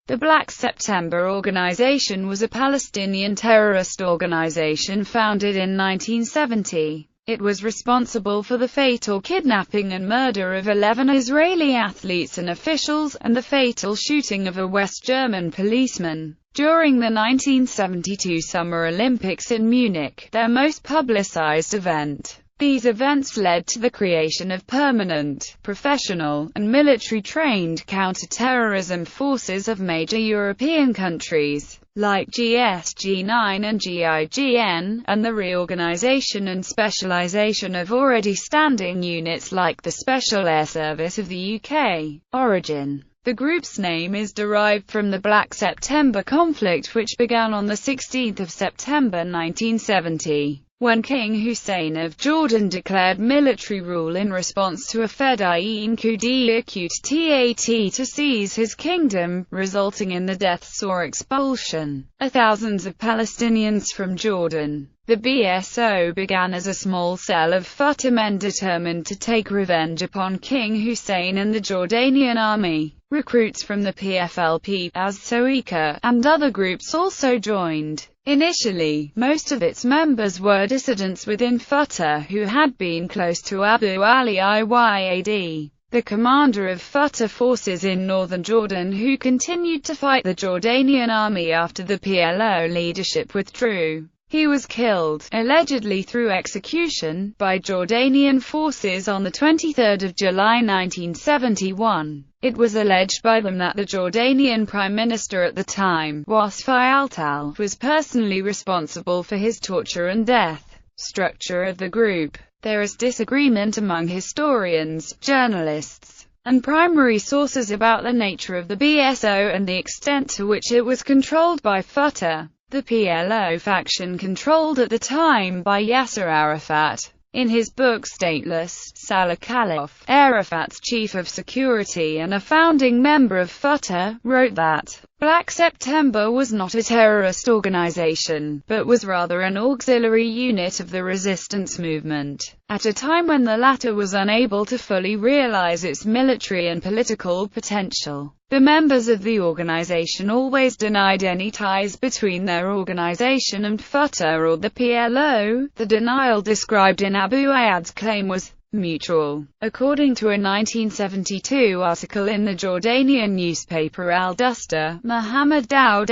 The Black September organization was a Palestinian terrorist organization founded in 1970. It was responsible for the fatal kidnapping and murder of 11 Israeli athletes and officials, and the fatal shooting of a West German policeman during the 1972 Summer Olympics in Munich, their most publicized event. These events led to the creation of permanent, professional, and military-trained counter-terrorism forces of major European countries, like GSG9 and GIGN, and the reorganization and specialization of already standing units like the Special Air Service of the UK. Origin. The group's name is derived from the Black September conflict, which began on 16 September 1970. When King Hussein of Jordan declared military rule in response to a Fedayeen coup d'état to seize his kingdom, resulting in the deaths or expulsion of thousands of Palestinians from Jordan. The BSO began as a small cell of Fatah men determined to take revenge upon King Hussein and the Jordanian army. Recruits from the PFLP, as-Soika, and other groups also joined. Initially, most of its members were dissidents within Fatah who had been close to Abu Ali Iyad, the commander of Fatah forces in northern Jordan, who continued to fight the Jordanian army after the PLO leadership withdrew. He was killed, allegedly through execution, by Jordanian forces on 23 July 1971. It was alleged by them that the Jordanian Prime Minister at the time, Wasfi al-Tal, was personally responsible for his torture and death. Structure of the group. There is disagreement among historians, journalists, and primary sources about the nature of the BSO and the extent to which it was controlled by Fatah. The PLO faction controlled at the time by Yasser Arafat. In his book Stateless, Salah Khalaf, Arafat's chief of security and a founding member of Fatah, wrote that Black September was not a terrorist organization, but was rather an auxiliary unit of the resistance movement, at a time when the latter was unable to fully realize its military and political potential. The members of the organization always denied any ties between their organization and Fatah or the PLO. The denial described in Abu Ayyad's claim was mutual. According to a 1972 article in the Jordanian newspaper Al-Dustur, Muhammad Dawd,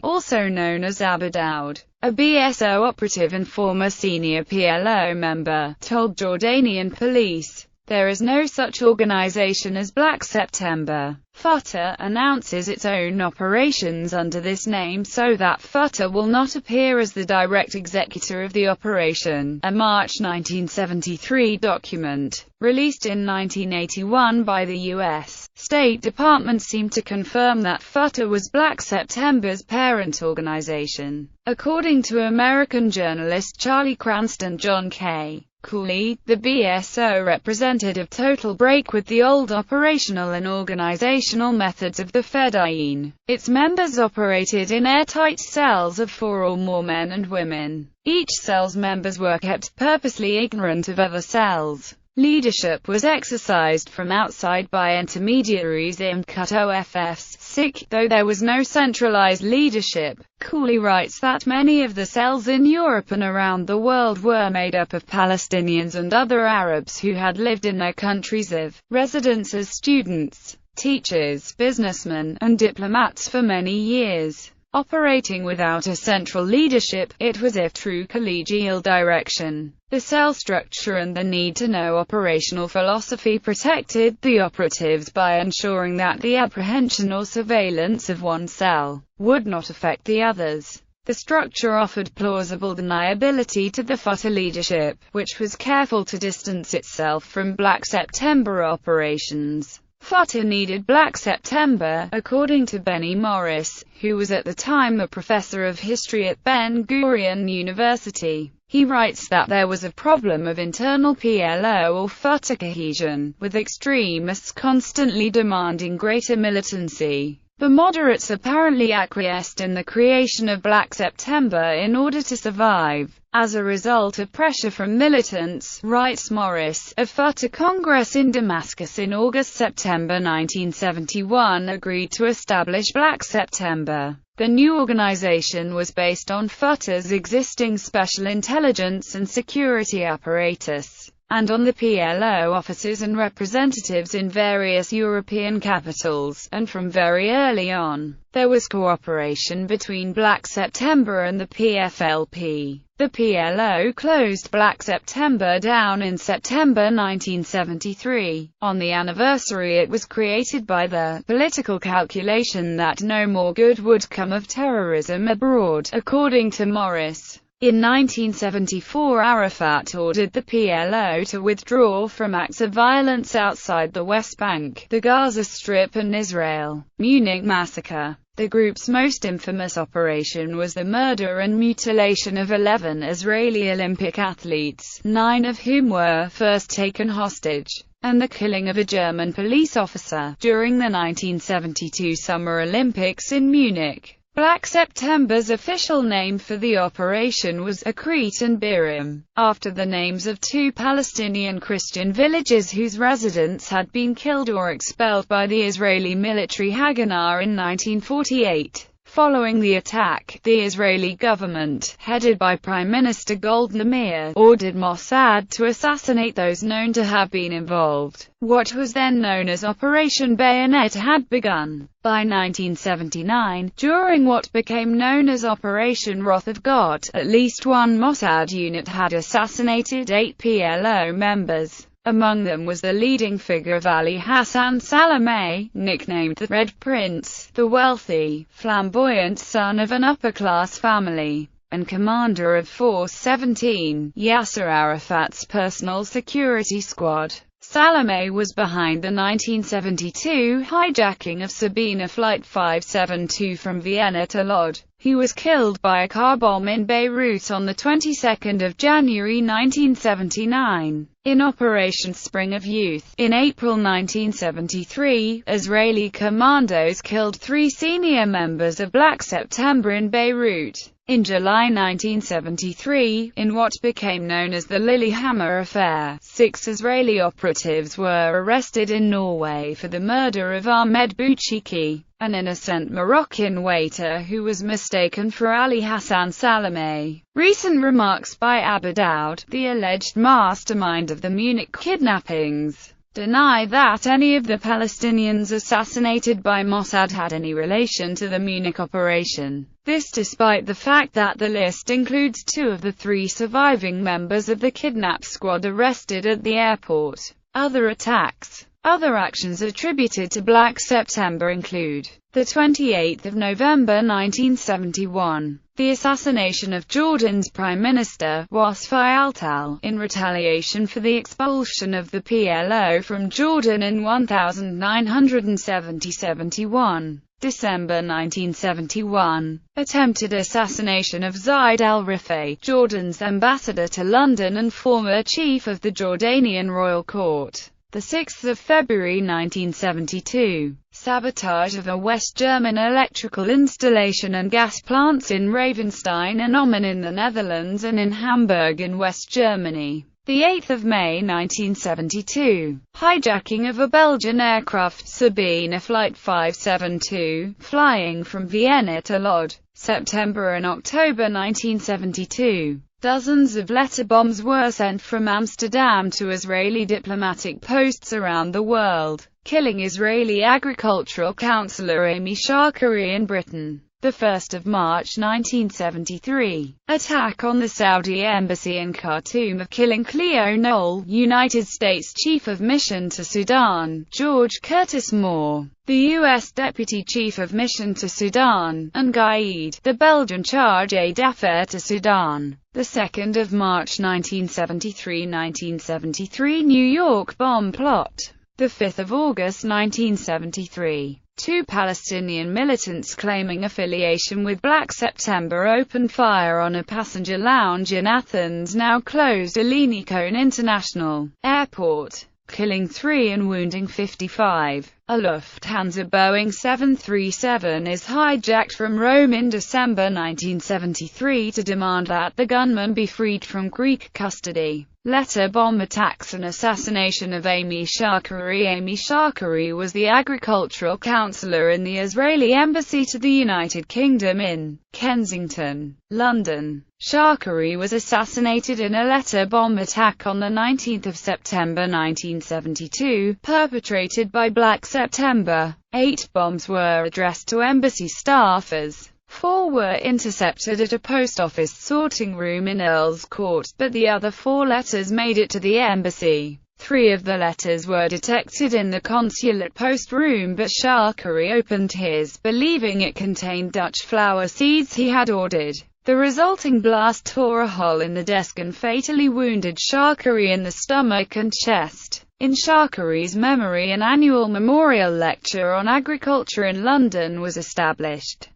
also known as Abu Dawd, a BSO operative and former senior PLO member, told Jordanian police, "There is no such organization as Black September." Fatah announces its own operations under this name so that Fatah will not appear as the direct executor of the operation. A March 1973 document, released in 1981 by the U.S. State Department, seemed to confirm that Fatah was Black September's parent organization. According to American journalist Charlie Cranston, John K. Cooley, the BSO represented a total break with the old operational and organizational methods of the Fedayeen. Its members operated in airtight cells of 4 or more men and women. Each cell's members were kept purposely ignorant of other cells. Leadership was exercised from outside by intermediaries in CUT-OFFs, though there was no centralized leadership. Cooley writes that many of the cells in Europe and around the world were made up of Palestinians and other Arabs who had lived in their countries of residence as students, teachers, businessmen, and diplomats for many years. Operating without a central leadership, it was if true collegial direction. The cell structure and the need-to-know operational philosophy protected the operatives by ensuring that the apprehension or surveillance of one cell would not affect the others. The structure offered plausible deniability to the Fatah leadership, which was careful to distance itself from Black September operations. Fatah needed Black September, according to Benny Morris, who was at the time a professor of history at Ben-Gurion University. He writes that there was a problem of internal PLO or Fatah cohesion, with extremists constantly demanding greater militancy. The moderates apparently acquiesced in the creation of Black September in order to survive. As a result of pressure from militants, writes Morris, a Fatah Congress in Damascus in August-September 1971 agreed to establish Black September. The new organization was based on Fatah's existing special intelligence and security apparatus, and on the PLO officers and representatives in various European capitals, and from very early on, there was cooperation between Black September and the PFLP. The PLO closed Black September down in September 1973. On the anniversary it was created by the political calculation that no more good would come of terrorism abroad, according to Morris. In 1974 Arafat ordered the PLO to withdraw from acts of violence outside the West Bank, the Gaza Strip and Israel. Munich massacre. The group's most infamous operation was the murder and mutilation of 11 Israeli Olympic athletes, 9 of whom were first taken hostage, and the killing of a German police officer, during the 1972 Summer Olympics in Munich. Black September's official name for the operation was Akrit and Birim, after the names of 2 Palestinian Christian villages whose residents had been killed or expelled by the Israeli military Haganah in 1948. Following the attack, the Israeli government, headed by Prime Minister Golda Meir, ordered Mossad to assassinate those known to have been involved. What was then known as Operation Bayonet had begun. By 1979, during what became known as Operation Wrath of God, at least one Mossad unit had assassinated 8 PLO members. Among them was the leading figure of Ali Hassan Salameh, nicknamed the Red Prince, the wealthy, flamboyant son of an upper-class family, and commander of Force 17, Yasser Arafat's personal security squad. Salameh was behind the 1972 hijacking of Sabena Flight 572 from Vienna to Lod. He was killed by a car bomb in Beirut on the 22nd of January 1979. In Operation Spring of Youth, in April 1973, Israeli commandos killed 3 senior members of Black September in Beirut. In July 1973, in what became known as the Lillehammer Affair, 6 Israeli operatives were arrested in Norway for the murder of Ahmed Bouchiki, an innocent Moroccan waiter who was mistaken for Ali Hassan Salameh. Recent remarks by Abu Daoud, the alleged mastermind of the Munich kidnappings, deny that any of the Palestinians assassinated by Mossad had any relation to the Munich operation. This despite the fact that the list includes 2 of the 3 surviving members of the kidnap squad arrested at the airport. Other attacks. Other actions attributed to Black September include the 28th of November 1971, the assassination of Jordan's Prime Minister, Wasfi al-Tal, in retaliation for the expulsion of the PLO from Jordan in 1970-71. December 1971, attempted assassination of Zaid al-Rifai, Jordan's ambassador to London and former chief of the Jordanian Royal Court. The 6th of February 1972, sabotage of a West German electrical installation and gas plants in Ravenstein and Ommen in the Netherlands and in Hamburg in West Germany. The 8th of May 1972, hijacking of a Belgian aircraft, Sabena Flight 572, flying from Vienna to Lod. September and October 1972. Dozens of letter bombs were sent from Amsterdam to Israeli diplomatic posts around the world, killing Israeli agricultural councillor Amy Shakari in Britain. The 1st of March 1973, attack on the Saudi embassy in Khartoum of killing Cleo Noel, United States Chief of Mission to Sudan, George Curtis Moore, the U.S. Deputy Chief of Mission to Sudan, and Gaid, the Belgian Charge d'Affaires to Sudan. The 2nd of March 1973 New York bomb plot. The 5th of August 1973. 2 Palestinian militants claiming affiliation with Black September opened fire on a passenger lounge in Athens' now closed Ellinikon International Airport. killing 3 and wounding 55. A Lufthansa Boeing 737 is hijacked from Rome in December 1973 to demand that the gunman be freed from Greek custody. Letter bomb attacks and assassination of Amy Shakari. Amy Shakari was the agricultural councillor in the Israeli embassy to the United Kingdom in Kensington, London. Shakari was assassinated in a letter bomb attack on 19 September 1972, perpetrated by Black September. 8 bombs were addressed to embassy staffers. 4 were intercepted at a post office sorting room in Earl's Court, but the other 4 letters made it to the embassy. 3 of the letters were detected in the consulate post room, but Shakari opened his, believing it contained Dutch flower seeds he had ordered. The resulting blast tore a hole in the desk and fatally wounded Shakari in the stomach and chest. In Shakari's memory, an annual memorial lecture on agriculture in London was established.